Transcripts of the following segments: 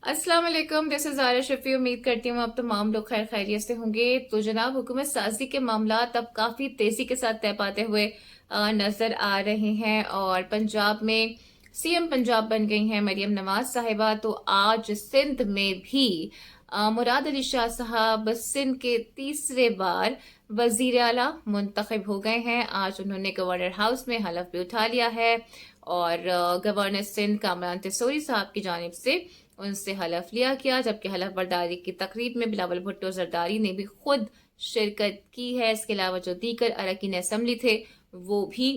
अस्सलाम वालेकुम, this is Zaara Shafi. उम्मीद करती हूँ आप तमाम लोग खैर खैरियत से होंगे। तो जनाब, हुकूमत साज़ी के मामलात अब काफ़ी तेज़ी के साथ तय पाते हुए नज़र आ रहे हैं और पंजाब में सीएम पंजाब बन गई हैं मरीम नवाज़ साहिबा। तो आज सिंध में भी मुराद अली शाह साहब सिंध के तीसरे बार वज़ीर आला मुंतखब हो गए हैं। आज उन्होंने गवर्नर हाउस में हलफ भी उठा लिया है और गवर्नर सिंध कामरान तिसोरी साहब की जानिब से उनसे हलफ लिया गया, जबकि हलफ बर्दारी की तकरीब में बिलावल भुट्टो जरदारी ने भी खुद शिरकत की है। इसके अलावा जो दीगर अरकान असम्बली थे वो भी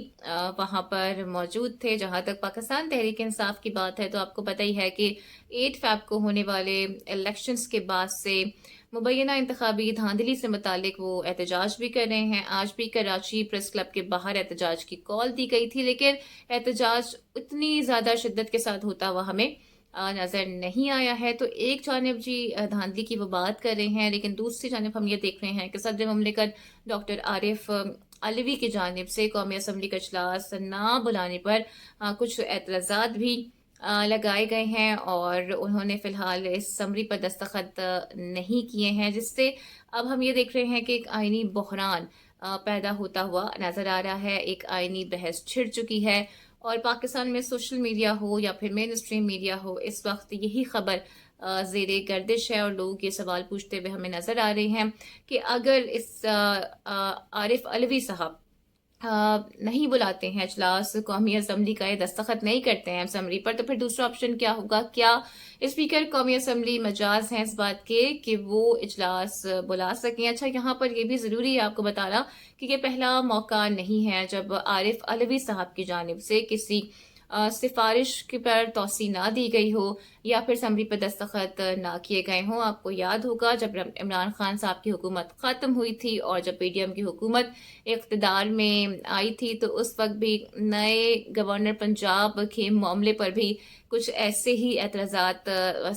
वहां पर मौजूद थे। जहां तक पाकिस्तान तहरीक इंसाफ की बात है तो आपको पता ही है कि 8 फैब को होने वाले इलेक्शंस के बाद से मुबैना इंतखाबी धांधली से मुतालिक वो एहतजाज भी कर रहे हैं। आज भी कराची प्रेस क्लब के बाहर एहतजाज की कॉल दी गई थी, लेकिन एहतजाज उतनी ज़्यादा शिद्दत के साथ होता हुआ हमें नजर नहीं आया है। तो एक जानिब जी धांधली की वो बात कर रहे हैं, लेकिन दूसरी जानिब हम ये देख रहे हैं कि सदर ममलिकत डॉक्टर आरिफ अलवी की जानिब से कौमी असम्बली का इजलास ना बुलाने पर कुछ एतराज़ात भी लगाए गए हैं और उन्होंने फिलहाल इस समरी पर दस्तखत नहीं किए हैं, जिससे अब हम ये देख रहे हैं कि एक आईनी बहरान पैदा होता हुआ नजर आ रहा है। एक आईनी बहस छिड़ चुकी है और पाकिस्तान में सोशल मीडिया हो या फिर मेन स्ट्रीम मीडिया हो, इस वक्त यही खबर जेर गर्दिश है और लोग ये सवाल पूछते हुए हमें नजर आ रहे हैं कि अगर इस आरिफ अलवी साहब नहीं बुलाते हैं इजलास, कौमी असम्बली का ये दस्तखत नहीं करते हैं असम्बली पर, तो फिर दूसरा ऑप्शन क्या होगा? क्या स्पीकर कौमी असम्बली मजाज हैं इस बात के कि वो इजलास बुला सकें? अच्छा, यहाँ पर ये भी ज़रूरी है आपको बताना कि ये पहला मौका नहीं है जब आरिफ अलवी साहब की जानिब से किसी सिफारिश के पर तोसी ना दी गई हो या फिर समरी पर दस्तखत ना किए गए हों। आपको याद होगा जब इमरान खान साहब की हुकूमत ख़त्म हुई थी और जब पीडीएम की हुकूमत इक़्तिदार में आई थी तो उस वक्त भी नए गवर्नर पंजाब के मामले पर भी कुछ ऐसे ही एतराज़ात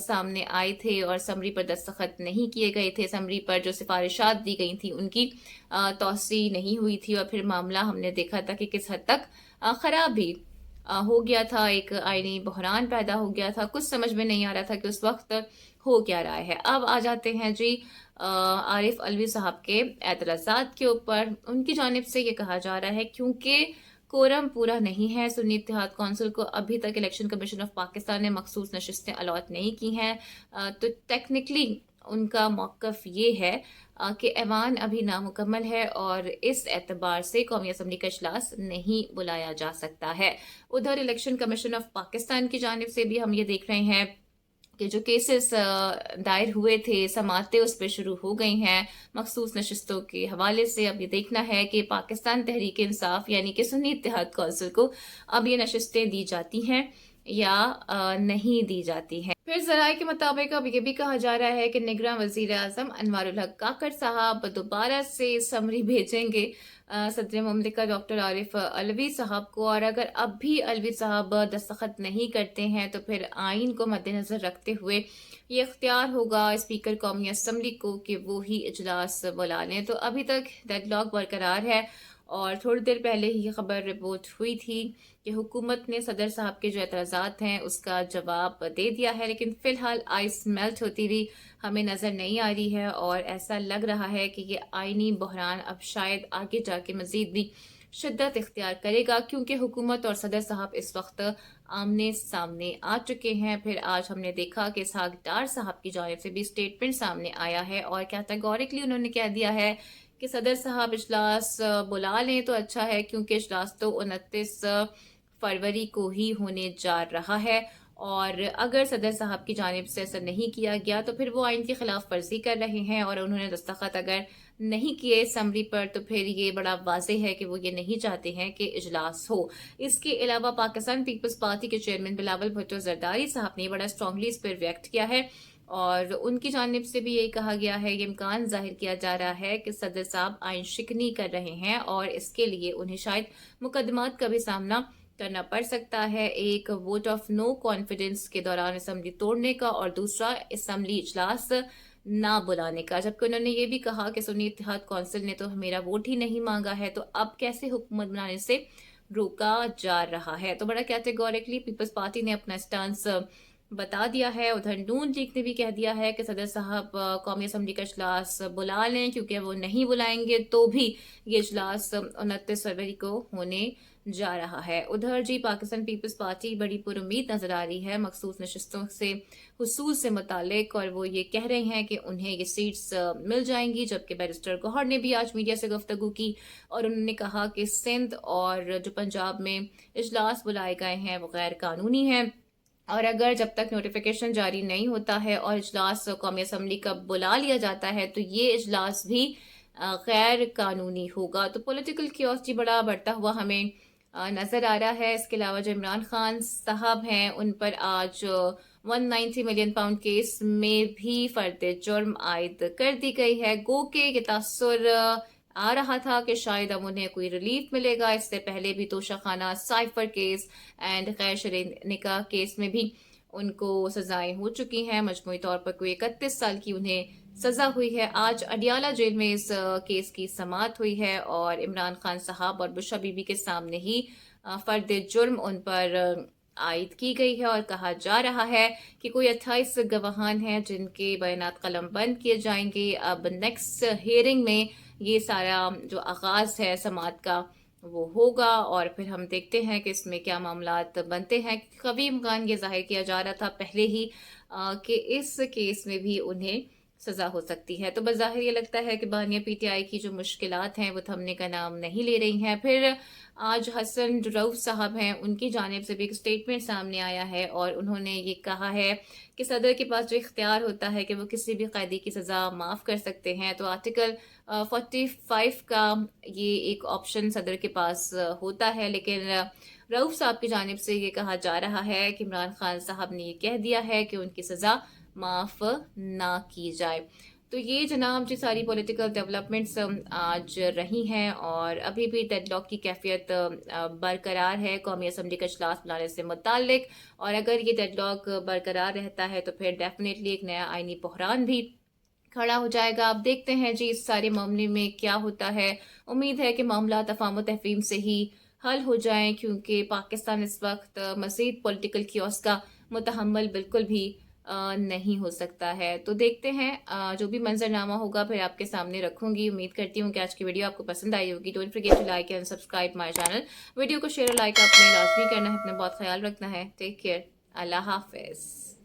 सामने आए थे और समरी पर दस्तखत नहीं किए गए थे। समरी पर जो सिफारिशात दी गई थी उनकी तोसी नहीं हुई थी और फिर मामला हमने देखा था कि किस हद तक ख़राब भी हो गया था। एक आईनी बहरान पैदा हो गया था, कुछ समझ में नहीं आ रहा था कि उस वक्त हो क्या रहा है। अब आ जाते हैं जी आरिफ अलवी साहब के एतराज़ात के ऊपर। उनकी जानिब से ये कहा जा रहा है क्योंकि कोरम पूरा नहीं है, सुन्नी इत्तेहाद कौंसिल को अभी तक इलेक्शन कमीशन ऑफ पाकिस्तान ने मखसूस नशिस्तें अलॉट नहीं की हैं, तो टेक्निकली उनका मौक़िफ़ ये है कि ऐवान अभी नामुकम्मल है और इस एतबार से कौमी असम्बली का इजलास नहीं बुलाया जा सकता है। उधर इलेक्शन कमीशन ऑफ पाकिस्तान की जानिब से भी हम ये देख रहे हैं कि जो केसेस दायर हुए थे, समातें उस पर शुरू हो गई हैं मखसूस नशिस्तों के हवाले से। अब ये देखना है कि पाकिस्तान तहरीक इंसाफ यानी कि सुन्नी इत्तेहाद कौंसिल को अब ये नशिस्तें दी जाती हैं या नहीं दी जाती हैं। फिर जराये के मुताबिक अब ये भी कहा जा रहा है कि निगरान वजीर आजम अनवारुल हक काकड़ साहब दोबारा से समरी भेजेंगे सदर ममलिकत डॉक्टर आरिफ अलवी साहब को, और अगर अब भी अलवी साहब दस्तखत नहीं करते हैं तो फिर आइन को मद्देनजर रखते हुए ये इख्तियार होगा स्पीकर कौमी असम्बली को कि वो ही इजलास बुला लें। तो अभी तक डेडलॉक बरकरार है और थोड़ी देर पहले ही खबर रिपोर्ट हुई थी कि हुकूमत ने सदर साहब के जो एतराज़ात हैं उसका जवाब दे दिया है, लेकिन फ़िलहाल आइस मेल्ट होती हुई हमें नज़र नहीं आ रही है और ऐसा लग रहा है कि ये आइनी बहरान अब शायद आगे जाके मज़ीद भी शिद्दत इख्तियार करेगा, क्योंकि हुकूमत और सदर साहब इस वक्त आमने सामने आ चुके हैं। फिर आज हमने देखा कि इसहाक डार साहब की जानिब से भी स्टेटमेंट सामने आया है और कैटेगोरिकली उन्होंने कह दिया है कि सदर साहब इजलास बुला लें तो अच्छा है, क्योंकि इजलास तो 29 फरवरी को ही होने जा रहा है और अगर सदर साहब की जानिब से ऐसा नहीं किया गया तो फिर वो आइन की खिलाफ वर्जी कर रहे हैं और उन्होंने दस्तखत अगर नहीं किए असम्बली पर तो फिर ये बड़ा वाज़ेह है कि वो ये नहीं चाहते हैं कि इजलास हो। इसके अलावा पाकिस्तान पीपल्स पार्टी के चेयरमैन बिलावल भुट्टो जरदारी साहब ने बड़ा स्ट्रांगली इस पर रिएक्ट किया है और उनकी जानिब से भी यही कहा गया है, ये इम्कान जाहिर किया जा रहा है कि सदर साहब आइन शिकनी कर रहे हैं और इसके लिए उन्हें शायद मुकदमात का भी सामना करना पड़ सकता है। एक वोट ऑफ नो कॉन्फिडेंस के दौरान असम्बली तोड़ने का और दूसरा असम्बली इजलास ना बुलाने का, जबकि उन्होंने ये भी कहा कि सुन्नी इत्तेहाद कौंसिल ने तो मेरा वोट ही नहीं मांगा है, तो अब कैसे हुकूमत बनाने से रोका जा रहा है। तो बड़ा कैटेगोरिकली पीपल्स पार्टी ने अपना स्टांस बता दिया है। उधर नून लीग ने भी कह दिया है कि सदर साहब कौमी असम्बली का इजलास बुला लें, क्योंकि वो नहीं बुलाएंगे तो भी ये इजलास 29 फरवरी को होने जा रहा है। उधर जी पाकिस्तान पीपल्स पार्टी बड़ी पुरुम्मीद नजर आ रही है मखसूस नशस्तों से हुसूल से मुतालिक, और वो ये कह रहे हैं कि उन्हें ये सीट्स मिल जाएंगी। जबकि बैरिस्टर गौहर ने भी आज मीडिया से गुफ्तगू की और उन्होंने कहा कि सिंध और जो पंजाब में इजलास बुलाए गए हैं वो गैर कानूनी हैं, और अगर जब तक नोटिफिकेशन जारी नहीं होता है और इजलास कौमी असम्बली का बुला लिया जाता है तो ये इजलास भी गैर कानूनी होगा। तो पॉलिटिकल क्योस जी बड़ा बढ़ता हुआ हमें नजर आ रहा है। इसके अलावा जो इमरान खान साहब हैं उन पर आज 190 मिलियन पाउंड केस में भी फर्द जुर्म आयद कर दी गई है। गो के ये तासुर आ रहा था कि शायद अब उन्हें कोई रिलीफ मिलेगा। इससे पहले भी तोशाखाना साइफर केस एंड गैर शरई निकाह केस में भी उनको सजाएं हो चुकी हैं। मजमूई तौर पर कोई 31 साल की उन्हें सजा हुई है। आज अडियाला जेल में इस केस की समाअत हुई है और इमरान खान साहब और बुशरा बीबी के सामने ही फर्द जुर्म उन पर आयद की गई है, और कहा जा रहा है कि कोई 28 गवाहान हैं जिनके बयानात कलम बंद किए जाएंगे। अब नेक्स्ट हियरिंग में ये सारा जो आगाज है समाअत का वो होगा, और फिर हम देखते हैं कि इसमें क्या मामलात बनते हैं। कभी इम्कान ये जाहिर किया जा रहा था पहले ही कि इस केस में भी उन्हें सजा हो सकती है। तो बज़ाहिर ये लगता है कि बानिया पीटीआई की जो मुश्किलात हैं वो थमने का नाम नहीं ले रही हैं। फिर आज हसन रऊफ साहब हैं, उनकी जानिब से भी एक स्टेटमेंट सामने आया है और उन्होंने ये कहा है कि सदर के पास जो इख्तियार होता है कि वो किसी भी कैदी की सज़ा माफ़ कर सकते हैं। तो आर्टिकल 45 का ये एक ऑप्शन सदर के पास होता है, लेकिन रऊफ साहब की जानिब से ये कहा जा रहा है कि इमरान खान साहब ने ये कह दिया है कि उनकी सज़ा माफ ना की जाए। तो ये जनाब जी सारी पॉलिटिकल डेवलपमेंट्स आज रही हैं, और अभी भी डेडलॉक की कैफियत बरकरार है कौमी असम्बली का इजलास बुलाने से मुतालिक। और अगर ये डेडलॉक बरकरार रहता है तो फिर डेफिनेटली एक नया आईनी बहरान भी खड़ा हो जाएगा। अब देखते हैं जी इस सारे मामले में क्या होता है। उम्मीद है कि मामला तफाहम व तफहीम से ही हल हो जाएं, क्योंकि पाकिस्तान इस वक्त मज़ीद पॉलिटिकल कियोस का मुतहम्मल बिल्कुल भी नहीं हो सकता है। तो देखते हैं जो भी मंजरनामा होगा फिर आपके सामने रखूंगी। उम्मीद करती हूँ कि आज की वीडियो आपको पसंद आई होगी। Don't forget to like and subscribe my channel. Video को शेयर और लाइक आपने लाजमी करना है। अपना बहुत ख्याल रखना है। Take care. अल्लाह हाफिज।